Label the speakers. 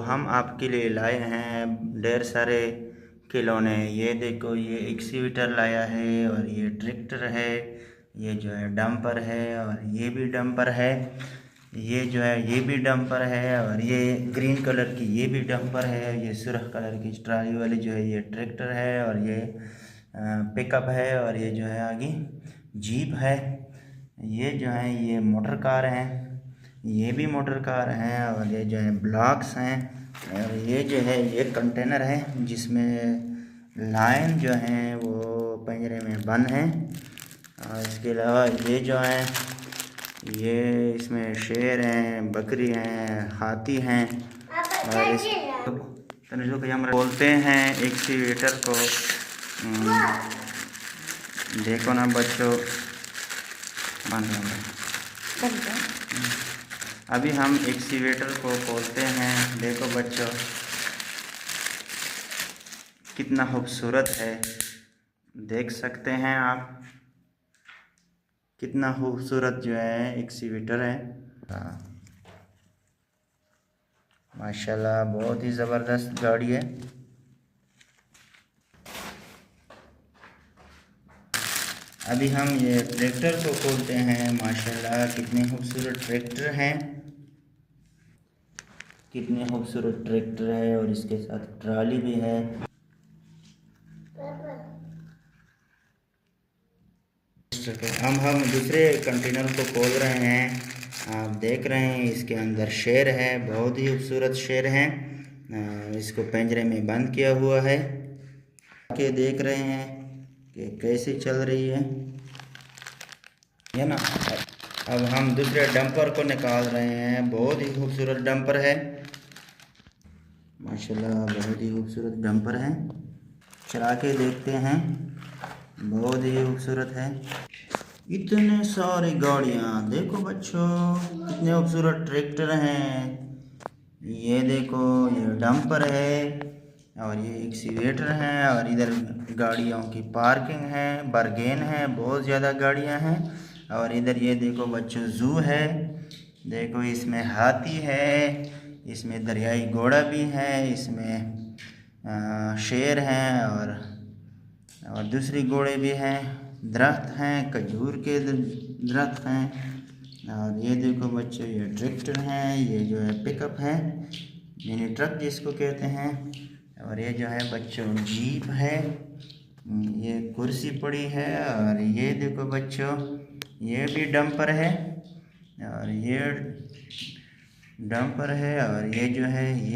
Speaker 1: हम आपके लिए लाए हैं ढेर सारे खिलौने। ये देखो, ये एक्सीवेटर लाया है और ये ट्रैक्टर है, ये जो है डंपर है और ये भी डंपर है, ये जो है ये भी डंपर है और ये ग्रीन कलर की ये भी डंपर है, ये सुर्ख कलर की ट्राली वाली जो है ये ट्रैक्टर है और ये पिकअप है और ये जो है आगे जीप है। ये जो है ये मोटर कार हैं, ये भी मोटर कार हैं और ये जो है ब्लॉक्स हैं और ये जो है ये कंटेनर है जिसमें लायन जो है वो पिंजरे में बंद है। और इसके अलावा ये जो है ये इसमें शेर हैं, बकरी हैं, हाथी हैं और इस बोलते हैं एक्सीवेटर को। देखो ना बच्चों, अभी हम एक्सीवेटर को खोलते हैं। देखो बच्चों कितना खूबसूरत है, देख सकते हैं आप कितना खूबसूरत जो है एक्सीवेटर है। माशाल्लाह बहुत ही ज़बरदस्त गाड़ी है। अभी हम ये ट्रैक्टर को खोलते हैं। माशाल्लाह कितने खूबसूरत ट्रैक्टर हैं, कितने खूबसूरत ट्रैक्टर है और इसके साथ ट्राली भी है। हम दूसरे कंटेनर को खोल रहे हैं। आप देख रहे हैं इसके अंदर शेर है, बहुत ही खूबसूरत शेर है। इसको पिंजरे में बंद किया हुआ है। के देख रहे हैं कि कैसे चल रही है ना। अब हम दूसरे डंपर को निकाल रहे हैं। बहुत ही खूबसूरत डंपर है, माशाल्लाह बहुत ही खूबसूरत डंपर है। चला के देखते हैं, बहुत ही खूबसूरत है। इतने सारी गाड़ियाँ, देखो बच्चों कितने खूबसूरत ट्रैक्टर हैं। ये देखो ये डंपर है और ये एक्सीवेटर है और इधर गाड़ियों की पार्किंग है, बरगेन है, बहुत ज़्यादा गाड़ियाँ हैं। और इधर ये देखो बच्चों ज़ू है, देखो इसमें हाथी है, इसमें दरियाई घोड़ा भी है, इसमें शेर हैं और दूसरी घोड़े भी हैं, दरख्त हैं, खजूर के दरख्त हैं। और ये देखो बच्चों ये ट्रैक्टर हैं, ये जो है पिकअप है, मिनी ट्रक जिसको कहते हैं। और ये जो है बच्चों जीप है, ये कुर्सी पड़ी है। और ये देखो बच्चों ये भी डंपर है और ये डंपर है और ये जो है ये